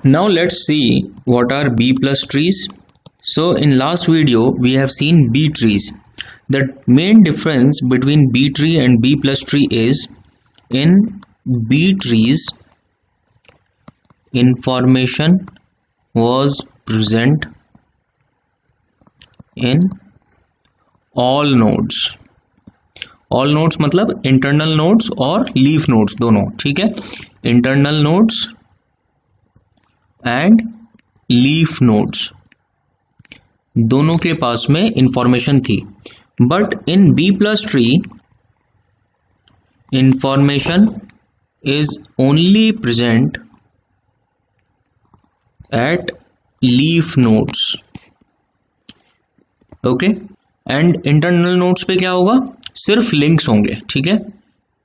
Now let's see what are B plus trees. So in last video we have seen B trees. The main difference between B tree and B plus tree is in B trees information was present in all nodes. All nodes मतलब internal nodes और leaf nodes दोनों, ठीक है। Internal nodes and leaf nodes दोनों के पास में information थी, but in B plus tree information is only present at leaf nodes, okay. And internal nodes पे क्या होगा, सिर्फ लिंक्स होंगे, ठीक है।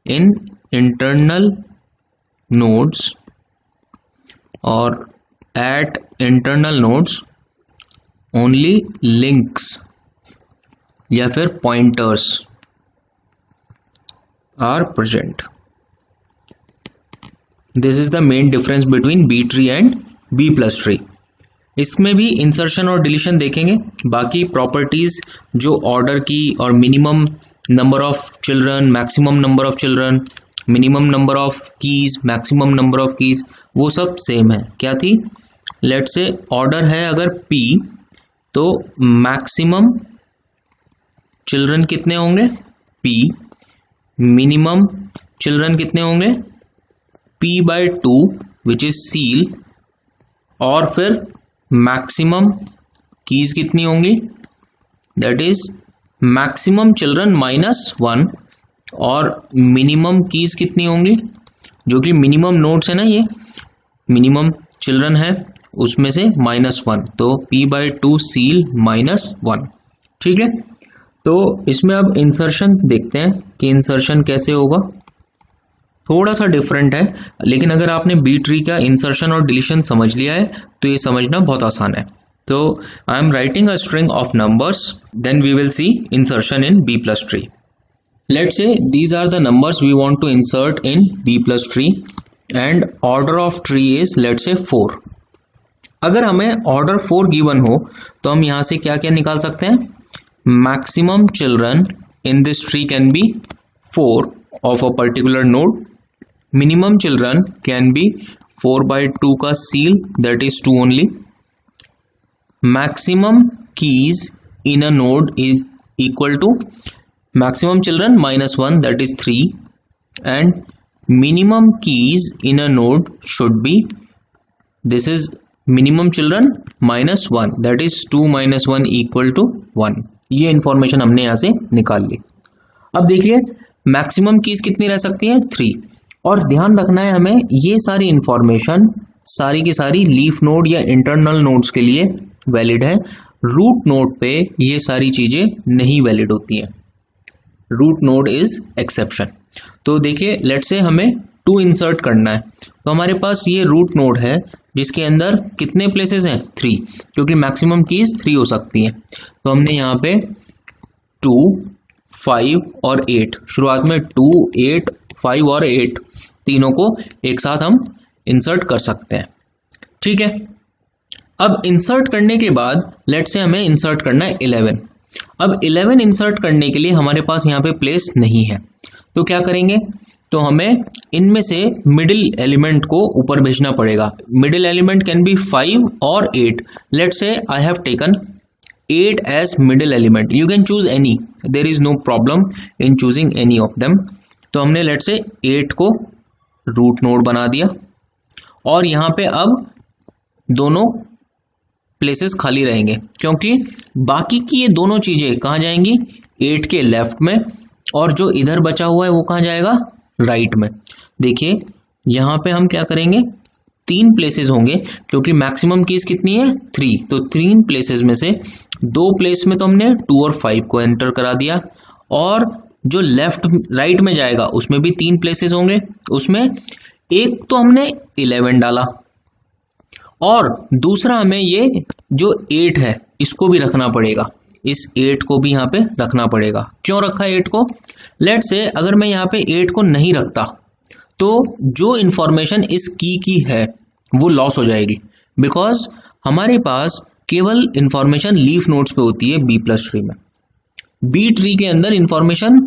इन इंटरनल नोड्स और at internal nodes only links या फिर pointers are present. This is the main difference between B tree and B plus tree. इसमें भी इंसर्शन और डिलीशन देखेंगे, बाकी प्रॉपर्टीज जो ऑर्डर की और minimum number of children, maximum number of children, minimum number of keys, maximum number of keys, वो सब सेम है। क्या थी, लेट से ऑर्डर है अगर P तो मैक्सिमम चिल्ड्रन कितने होंगे P, मिनिमम चिल्ड्रन कितने होंगे P/2 विच इज सील, और फिर मैक्सिमम कीज कितनी होंगी, दैट इज मैक्सिमम चिल्ड्रन -1, और मिनिमम कीज कितनी होंगी, जो कि मिनिमम नोड्स है ना, ये मिनिमम चिल्ड्रन है उसमें से -1, तो P/2 सील -1, ठीक है। तो इसमें अब इंसर्शन देखते हैं कि इंसर्शन कैसे होगा, थोड़ा सा डिफरेंट है, लेकिन अगर आपने बी ट्री का इंसर्शन और डिलीशन समझ लिया है तो ये समझना बहुत आसान है। तो I am writing a string of numbers, then we will see insertion in B plus tree. Let's say these are the numbers we want to insert in B plus tree and order of tree is let's say 4। अगर हमें order 4 given हो तो हम यहाँ से क्या क्या निकाल सकते हैं, maximum children in this tree can be 4 of a particular node, minimum children can be 4/2 का seal, that is 2 only. Maximum keys in a node is equal to maximum children -1, that is 3, and minimum keys in a node should be, this is minimum children -1, that is 2 - 1 equal to 1। ये information हमने यहाँ से निकाल ली। अब देखिए maximum keys कितनी रह सकती है, 3, और ध्यान रखना है हमें ये सारी इंफॉर्मेशन सारी की सारी लीफ नोड या इंटरनल नोड्स के लिए वैलिड है, रूट नोड पे ये सारी चीजें नहीं वैलिड होती हैं, रूट नोड इज एक्सेप्शन। तो देखिए लेट्स से हमें 2 इंसर्ट करना है, तो हमारे पास ये रूट नोड है जिसके अंदर कितने प्लेसेस हैं, 3, क्योंकि मैक्सिमम कीज 3 हो सकती हैं। तो हमने यहाँ पे 2, 5 और 8, शुरुआत में 2, 8, 5 और 8 तीनों को एक साथ हम इंसर्ट कर सकते हैं, ठीक है। अब इंसर्ट करने के बाद लेट्स से हमें इंसर्ट करना है 11। अब 11 इंसर्ट करने के लिए हमारे पास यहाँ पे प्लेस नहीं है, तो क्या करेंगे, तो हमें इनमें से मिडिल एलिमेंट को ऊपर भेजना पड़ेगा। मिडिल एलिमेंट कैन बी 5 और 8। Let's say I have taken 8 as middle element, you can choose any, there is no problem in choosing any of them। तो हमने लेट से 8 को रूट नोड बना दिया, और यहाँ पे अब दोनों प्लेसेस खाली रहेंगे, क्योंकि बाकी की ये दोनों चीजें कहाँ जाएंगी, 8 के लेफ्ट में, और जो इधर बचा हुआ है वो कहाँ जाएगा, राइट में। देखिए यहाँ पे हम क्या करेंगे, 3 प्लेसेस होंगे, क्योंकि मैक्सिमम कीज कितनी है, 3, तो 3 प्लेसेस में से 2 प्लेस में तो हमने 2 और 5 को एंटर करा दिया, और जो लेफ्ट राइट में जाएगा उसमें भी 3 प्लेसेस होंगे, उसमें एक तो हमने 11 डाला, और दूसरा हमें ये जो 8 है इसको भी रखना पड़ेगा, इस 8 को भी यहाँ पे रखना पड़ेगा। क्यों रखा 8 को, लेट्स से अगर मैं यहाँ पे 8 को नहीं रखता तो जो इंफॉर्मेशन इस की है वो लॉस हो जाएगी, बिकॉज हमारे पास केवल इंफॉर्मेशन लीफ नोड्स पे होती है बी प्लस ट्री में। बी ट्री के अंदर इंफॉर्मेशन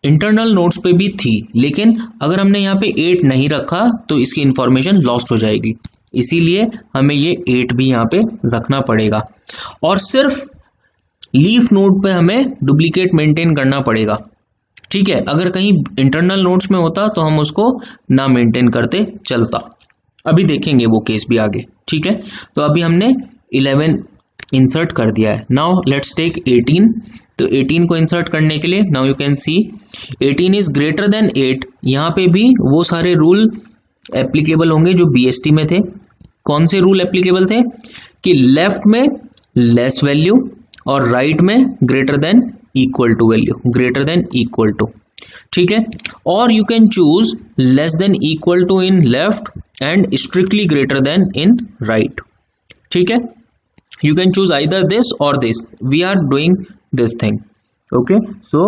इंटरनल नोड्स पे भी थी, लेकिन अगर हमने यहाँ पे 8 नहीं रखा तो इसकी इंफॉर्मेशन लॉस्ट हो जाएगी, इसीलिए हमें ये 8 भी यहाँ पे रखना पड़ेगा। और सिर्फ लीफ नोड पे हमें डुप्लीकेट मेंटेन करना पड़ेगा, ठीक है। अगर कहीं इंटरनल नोड्स में होता तो हम उसको ना मेंटेन करते चलता। अभी देखेंगे वो केस भी आगे, ठीक है। तो अभी हमने 11 इंसर्ट कर दिया है। Now let's take 18। तो 18 को इंसर्ट करने के लिए now you can see 18 is greater than 8। यहाँ पे भी वो सारे रूल एप्लीकेबल होंगे जो बीएसटी में थे। कौन से रूल एप्लीकेबल थे कि लेफ्ट में लेस वैल्यू और राइट में greater than equal to value, greater than equal to, ठीक है। और you can choose less than equal to in left and strictly greater than in right, ठीक है। You can choose either this or this. We are doing this thing. Okay. So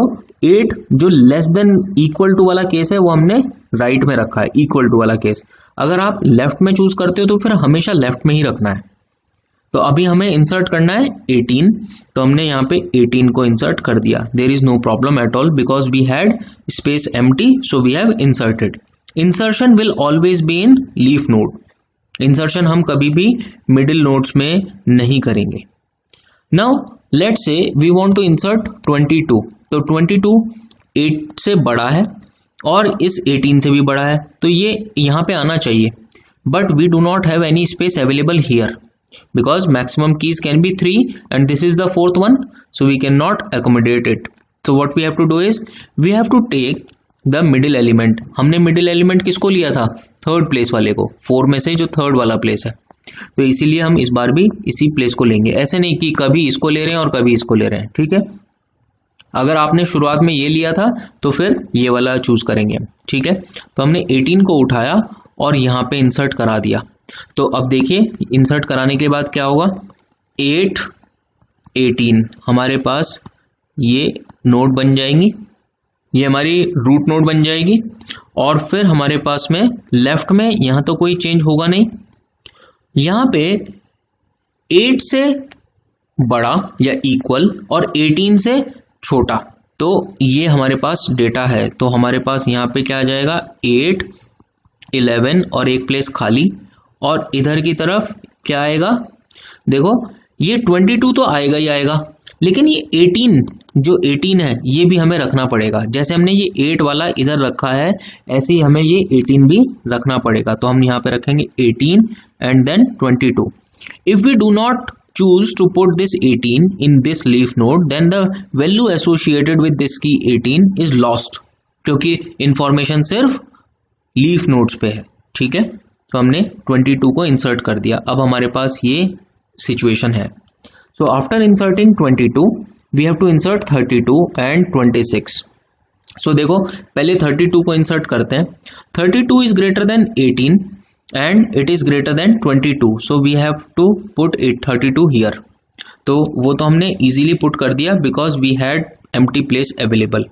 8 जो less than equal to वाला case है वो हमने right में रखा है, इक्वल टू वाला केस अगर आप लेफ्ट में चूज करते हो तो फिर हमेशा लेफ्ट में ही रखना है। तो अभी हमें इंसर्ट करना है 18, तो हमने यहाँ पे 18 को इंसर्ट कर दिया। There is no problem at all because we had space empty, so we have inserted. Insertion will always be in leaf node. Insertion हम कभी भी मिडिल नोड्स में नहीं करेंगे। Now let's say we want to insert 22। तो 22 8 से बड़ा है और इस 18 से भी बड़ा है, तो ये यहाँ पे आना चाहिए, but we do not have any space available here because maximum keys can be 3 and this is the fourth one, so we can not accommodate it. So what we have to do is we have to take the middle element. हमने middle element किसको लिया था? Third place वाले को, 4 में से जो third वाला प्लेस है, तो इसीलिए हम इस बार भी इसी प्लेस को लेंगे। ऐसे नहीं कि कभी इसको ले रहे हैं और कभी इसको ले रहे हैं, ठीक है। अगर आपने शुरुआत में ये लिया था तो फिर ये वाला चूज करेंगे, ठीक है। तो हमने 18 को उठाया और यहाँ पे इंसर्ट करा दिया। तो अब देखिए इंसर्ट कराने के बाद क्या होगा, 8 18 हमारे पास ये नोड बन जाएंगी, ये हमारी रूट नोड बन जाएगी। और फिर हमारे पास में लेफ्ट में यहां तो कोई चेंज होगा नहीं, यहां पे 8 से बड़ा या इक्वल और 18 से छोटा, तो ये हमारे पास डेटा है। तो हमारे पास यहाँ पे क्या आ जाएगा, 8 11 और एक प्लेस खाली, और इधर की तरफ क्या आएगा, देखो ये 22 तो आएगा ही आएगा, लेकिन ये 18 जो 18 है ये भी हमें रखना पड़ेगा। जैसे हमने ये 8 वाला इधर रखा है ऐसे ही हमें ये 18 भी रखना पड़ेगा। तो हम यहाँ पे रखेंगे 18 and then 22। If we do not choose to put this 18 in this leaf node, then the value associated with this key 18 is lost, क्योंकि इंफॉर्मेशन सिर्फ लीफ नोड्स पे है, ठीक है। तो हमने 22 को इंसर्ट कर दिया। अब हमारे पास ये सिचुएशन है। So after inserting 22 we have to insert 32 and 26। सो देखो पहले 32 को इंसर्ट करते हैं। 32 is greater than 18 and it is greater than 22, so we have to put it 32 here। तो वो तो हमने easily put कर दिया because we had empty place available,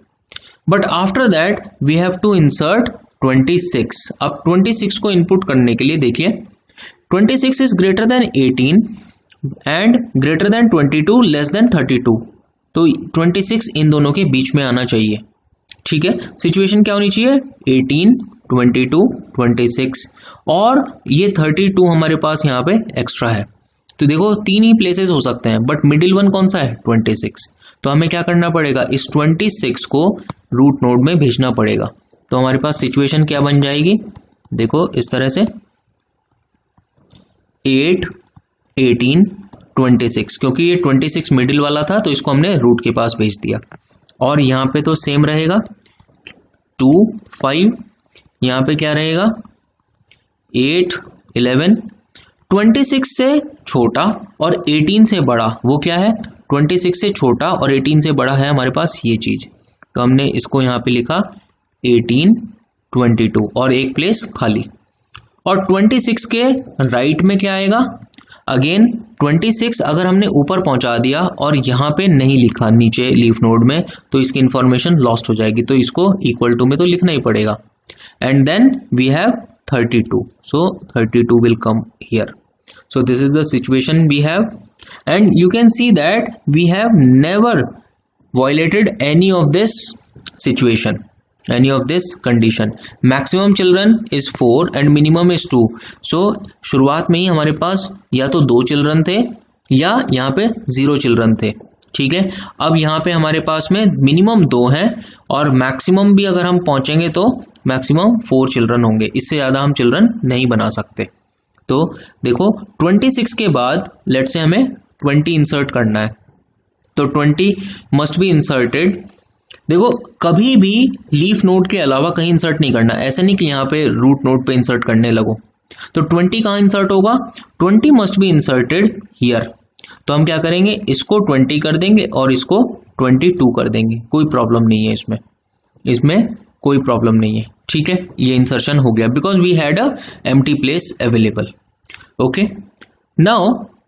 but after that we have to insert 26। अब 26 को input करने के लिए देखिए 26 is greater than 18 and greater than 22 less than 32, तो 26 इन दोनों के बीच में आना चाहिए, ठीक है। सिचुएशन क्या होनी चाहिए, 18 22 26 और ये 32 हमारे पास यहाँ पे एक्स्ट्रा है। तो देखो 3 ही प्लेसेस हो सकते हैं, बट मिडिल वन कौन सा है, 26। तो हमें क्या करना पड़ेगा, इस 26 को रूट नोड में भेजना पड़ेगा। तो हमारे पास सिचुएशन क्या बन जाएगी, देखो इस तरह से 8 18 26, क्योंकि ये 26 मिडिल वाला था तो इसको हमने रूट के पास भेज दिया। और यहाँ पे तो सेम रहेगा 2 5, यहाँ पे क्या रहेगा 8 11। 26 से छोटा और 18 से बड़ा वो क्या है, 26 से छोटा और 18 से बड़ा है हमारे पास ये चीज। तो हमने इसको यहाँ पे लिखा 18 22 और एक प्लेस खाली। और 26 के राइट में क्या आएगा, अगेन 26 अगर हमने ऊपर पहुंचा दिया और यहाँ पे नहीं लिखा नीचे लीफ नोड में तो इसकी इंफॉर्मेशन लॉस्ट हो जाएगी, तो इसको इक्वल टू में तो लिखना ही पड़ेगा। And then we have 32. So 32 will come here. So this is the situation we have, and you can see that we have never violated any of this situation, any of this condition. Maximum children is 4 and minimum is 2. So शुरुआत में ही हमारे पास या तो 2 children थे या यहाँ पे 0 children थे, ठीक है। अब यहाँ पे हमारे पास में मिनिमम 2 है और मैक्सिमम भी अगर हम पहुंचेंगे तो मैक्सिमम 4 चिल्ड्रन होंगे, इससे ज़्यादा हम चिल्ड्रन नहीं बना सकते। तो देखो 26 के बाद लेट्स से हमें 20 इंसर्ट करना है, तो 20 मस्ट बी इंसर्टेड। देखो कभी भी लीफ नोड के अलावा कहीं इंसर्ट नहीं करना, ऐसा नहीं कि यहाँ पे रूट नोड पे इंसर्ट करने लगो। तो 20 कहाँ इंसर्ट होगा, 20 मस्ट बी इंसर्टेड हियर। तो हम क्या करेंगे, इसको 20 कर देंगे और इसको 22 कर देंगे, कोई प्रॉब्लम नहीं है इसमें, इसमें कोई प्रॉब्लम नहीं है, ठीक है। ये इंसर्शन हो गया because we had a empty place available. Okay, now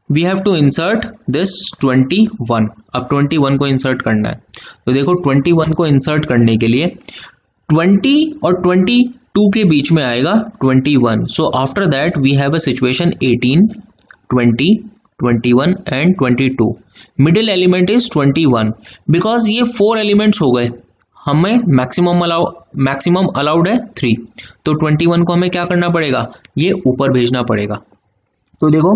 we have to insert this 21। अब 21 को इंसर्ट करना है, तो देखो 21 को इंसर्ट करने के लिए 20 और 22 के बीच में आएगा 21। So after that we have a situation 18, 20, 21 and 22। Middle element is 21 because ये 4 एलिमेंट्स हो गए, हमें मैक्सिमम अलाउड है 3। तो 21 को हमें क्या करना पड़ेगा, ये ऊपर भेजना पड़ेगा। तो देखो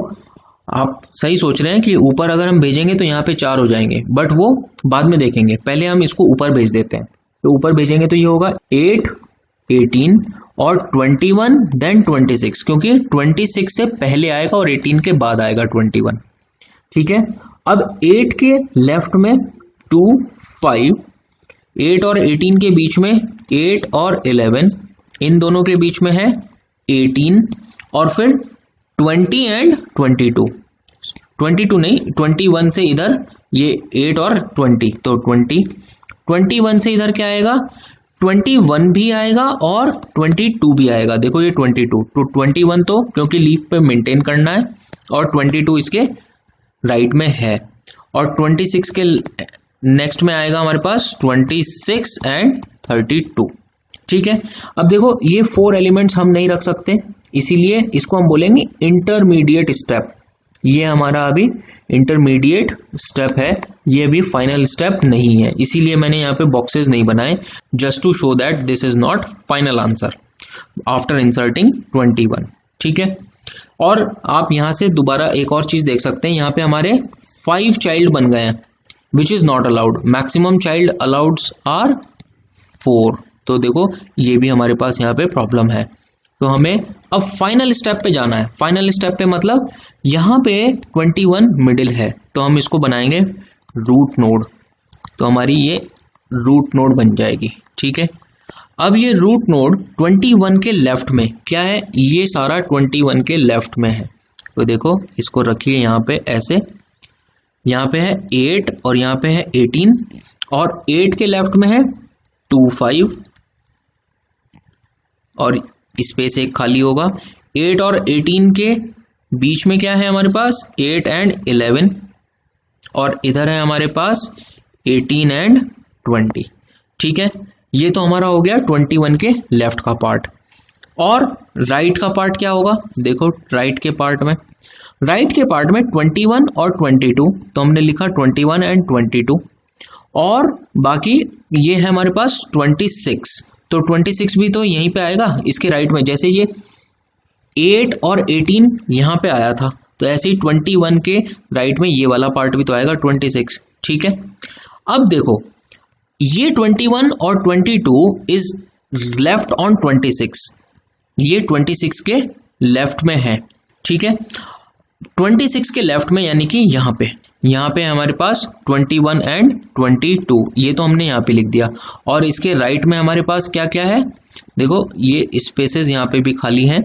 आप सही सोच रहे हैं कि ऊपर अगर हम भेजेंगे तो यहाँ पे 4 हो जाएंगे, बट वो बाद में देखेंगे, पहले हम इसको ऊपर भेज देते हैं। तो ऊपर भेजेंगे तो ये होगा 8, 18 और 21 देन 26, क्योंकि 26 से पहले आएगा और 18 के बाद आएगा 21, ठीक है। अब 8 के लेफ्ट में 2, 5, 8 और 18 के बीच में 8 और 11, इन दोनों के बीच में है 18 और फिर 20 एंड 22 नहीं 21 से इधर ये 8 और 20, तो 21 से इधर क्या आएगा, 21 भी आएगा और 22 भी आएगा। देखो ये 22, तो 21 तो क्योंकि लीफ पे मेंटेन करना है और 22 इसके राइट में है, और 26 के नेक्स्ट में आएगा हमारे पास 26 एंड 32, ठीक है। अब देखो ये 4 एलिमेंट्स हम नहीं रख सकते, इसीलिए इसको हम बोलेंगे इंटरमीडिएट स्टेप। ये हमारा अभी इंटरमीडिएट स्टेप है, ये भी फाइनल स्टेप नहीं है, इसीलिए मैंने यहाँ पे बॉक्सेस नहीं बनाए, just to show that this is not final answer after inserting 21, ठीक है। और आप यहाँ से दोबारा एक और चीज देख सकते हैं, यहाँ पे हमारे 5 चाइल्ड बन गए हैं which is not allowed, maximum child alloweds are 4। तो देखो ये भी हमारे पास यहाँ पे प्रॉब्लम है। तो हमें अब फाइनल स्टेप पे जाना है। फाइनल स्टेप पे मतलब यहाँ पे 21 मिडिल है, तो हम इसको बनाएंगे रूट नोड, तो हमारी ये रूट नोड बन जाएगी, ठीक है। अब ये रूट नोड 21 के लेफ्ट में क्या है, ये सारा 21 के लेफ्ट में है। तो देखो इसको रखिए यहाँ पे ऐसे, यहाँ पे है 8 और यहाँ पे है 18 और 8 के लेफ्ट में है 2, 5 और स्पेस एक खाली होगा। 8 और 18 के बीच में क्या है हमारे पास, 8 एंड 11 और इधर है हमारे पास 18 एंड 20, ठीक है। ये तो हमारा हो गया 21 के लेफ्ट का पार्ट। और राइट का पार्ट क्या होगा, देखो राइट के पार्ट में 21 और 22, तो हमने लिखा 21 एंड 22 और बाकी ये है हमारे पास 26, तो 26 भी तो यहीं पे आएगा इसके राइट में, जैसे ये 8 और 18 यहाँ पे आया था, तो ऐसे ही 21 के राइट में ये वाला पार्ट भी तो आएगा 26, ठीक है। अब देखो ये 21 और 22 इज लेफ्ट ऑन 26, ये 26 के लेफ्ट में है, ठीक है। 26 के लेफ्ट में यानी कि यहाँ पे हमारे पास 21 एंड 22, ये तो हमने यहाँ पे लिख दिया। और इसके राइट में हमारे पास क्या क्या है, देखो ये स्पेसेस यहाँ पे भी खाली हैं,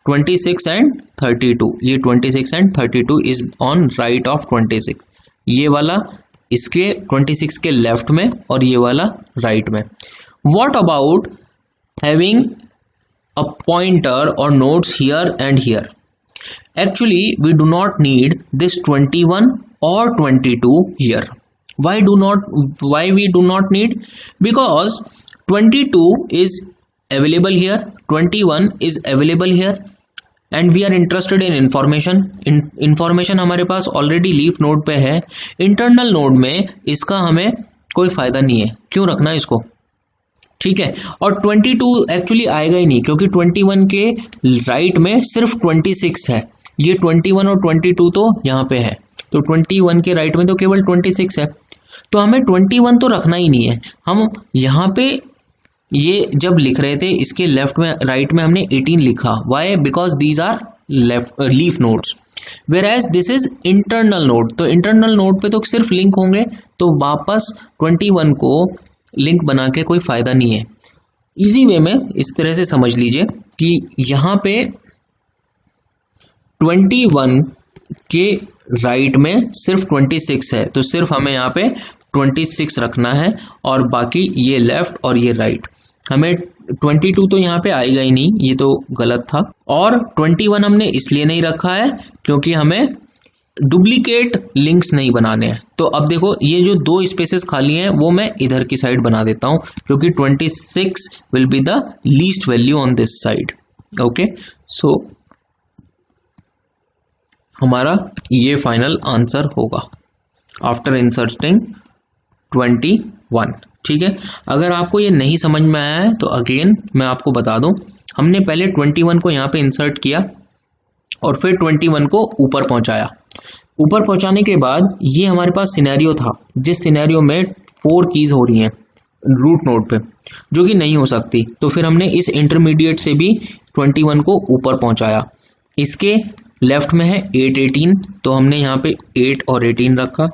26 एंड 32, ये 26 and 32 is on right of 26, ये वाला इसके 26 के लेफ्ट में और ये वाला राइट में। What about having a pointer और nodes here and here? Actually, we do not need this 21 or 22 here. Why we do not need? Because 22 is available here, 21 is available here, and we are interested in information. information हमारे पास already leaf node पे है, internal node में इसका हमें कोई फायदा नहीं है, क्यों रखना है इसको, ठीक है। और 22 एक्चुअली आएगा ही नहीं, क्योंकि 21 के राइट में सिर्फ 26 है, ये 21 और 22 तो यहाँ पे है, तो 21 के राइट में तो केवल 26 है, तो हमें 21 तो रखना ही नहीं है। हम यहाँ पे ये जब लिख रहे थे इसके लेफ्ट में राइट में हमने 18 लिखा, why, because these are left leaf nodes, whereas this is internal node, तो इंटरनल नोड पे तो सिर्फ लिंक होंगे, तो वापस 21 को लिंक बना के कोई फायदा नहीं है। इजी वे में इस तरह से समझ लीजिए कि यहाँ पे 21 के राइट में सिर्फ 26 है, तो सिर्फ हमें यहाँ पे 26 रखना है, और बाकी ये लेफ्ट और ये राइट, हमें 22 तो यहाँ पे आएगा ही नहीं, ये तो गलत था। और 21 हमने इसलिए नहीं रखा है क्योंकि हमें डुप्लीकेट लिंक्स नहीं बनाने हैं। तो अब देखो ये जो दो स्पेसेस खाली हैं वो मैं इधर की साइड बना देता हूं, क्योंकि 26 will be the least value on this side. Okay, so हमारा ये फाइनल आंसर होगा आफ्टर इंसर्टिंग 21, ठीक है। अगर आपको ये नहीं समझ में आया है तो अगेन मैं आपको बता दूं, हमने पहले 21 को यहाँ पे इंसर्ट किया और फिर 21 को ऊपर पहुंचाया। ऊपर पहुंचाने के बाद ये हमारे पास सिनेरियो था, जिस सिनेरियो में 4 कीज हो रही हैं रूट नोड पे, जो कि नहीं हो सकती, तो फिर हमने इस इंटरमीडिएट से भी 21 को ऊपर पहुंचाया। इसके लेफ्ट में है 8, 18, तो हमने यहाँ पे 8 और 18 रखा,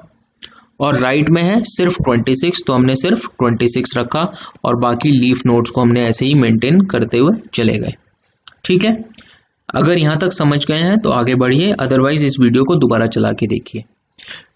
और राइट में है सिर्फ 26, तो हमने सिर्फ 26 रखा, और बाकी लीफ नोड्स को हमने ऐसे ही मेंटेन करते हुए चले गए, ठीक है। अगर यहाँ तक समझ गए हैं तो आगे बढ़िए, अदरवाइज इस वीडियो को दोबारा चला के देखिए।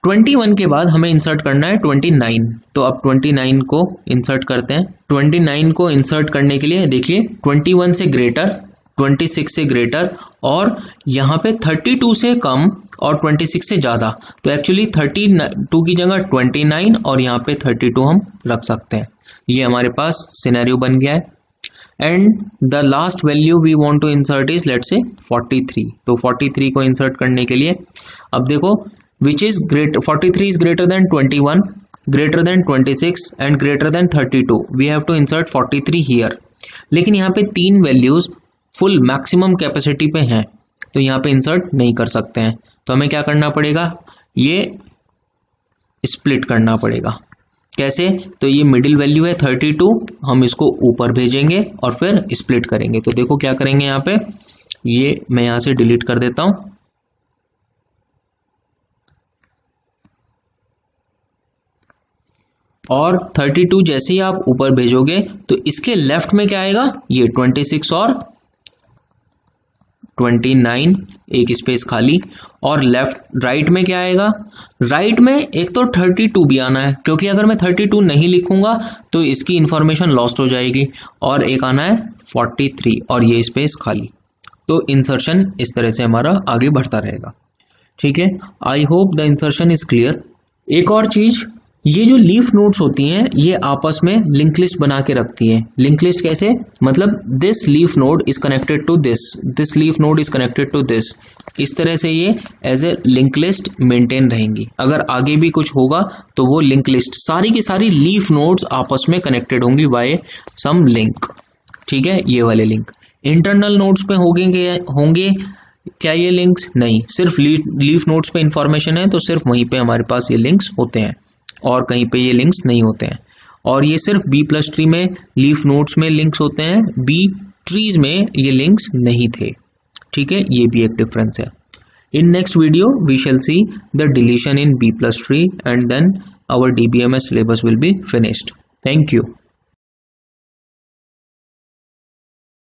21 के बाद हमें इंसर्ट करना है 29, तो अब 29 को इंसर्ट करते हैं। 29 को इंसर्ट करने के लिए देखिए 21 से ग्रेटर, 26 से ग्रेटर, और यहाँ पे 32 से कम और 26 से ज़्यादा, तो एक्चुअली 32 की जगह 29 और यहाँ पे 32 हम रख सकते हैं। ये हमारे पास सिनेरियो बन गया है। And the last value we want to insert is let's say 43, तो 43 को इंसर्ट करने के लिए अब देखो which is great, 43 is greater than 21, greater than 26 and greater than 32, we have to insert 43 here. लेकिन यहाँ पे 3 वैल्यूज फुल मैक्सिमम कैपेसिटी पे हैं, तो यहाँ पे इंसर्ट नहीं कर सकते हैं, तो हमें क्या करना पड़ेगा, ये स्प्लिट करना पड़ेगा। कैसे, तो ये मिडिल वैल्यू है 32, हम इसको ऊपर भेजेंगे और फिर स्प्लिट करेंगे। तो देखो क्या करेंगे, यहाँ पे ये मैं यहाँ से डिलीट कर देता हूं, और 32 जैसे ही आप ऊपर भेजोगे तो इसके लेफ्ट में क्या आएगा, ये 26 और 29, एक स्पेस खाली, और लेफ्ट राइट में क्या आएगा, राइट में एक तो 32 भी आना है, क्योंकि अगर मैं 32 नहीं लिखूंगा तो इसकी इंफॉर्मेशन लॉस्ट हो जाएगी, और एक आना है 43 और ये स्पेस खाली। तो इंसर्शन इस तरह से हमारा आगे बढ़ता रहेगा, ठीक है। I hope the insertion is clear. एक और चीज, ये जो लीफ नोड्स होती हैं ये आपस में लिंक लिस्ट बना के रखती हैं। लिंक लिस्ट कैसे, मतलब this leaf node is connected to this, this leaf node is connected to this, इस तरह से ये as a link list maintain रहेंगी। अगर आगे भी कुछ होगा तो वो लिंक लिस्ट सारी की सारी लीफ नोड्स आपस में कनेक्टेड होंगी बाय सम लिंक, ठीक है। ये वाले लिंक इंटरनल नोड्स पे होंगे क्या ये लिंक्स, नहीं, सिर्फ लीफ नोड्स पे इंफॉर्मेशन है तो सिर्फ वहीं पे हमारे पास ये लिंक्स होते हैं, और कहीं पे ये लिंक्स नहीं होते हैं। और ये सिर्फ बी प्लस ट्री में लीफ नोड्स में लिंक्स होते हैं, बी ट्रीज में ये लिंक्स नहीं थे, ठीक है। ये भी एक डिफरेंस है। In next video we shall see the deletion in B plus tree and then our DBMS syllabus will be finished. Thank you.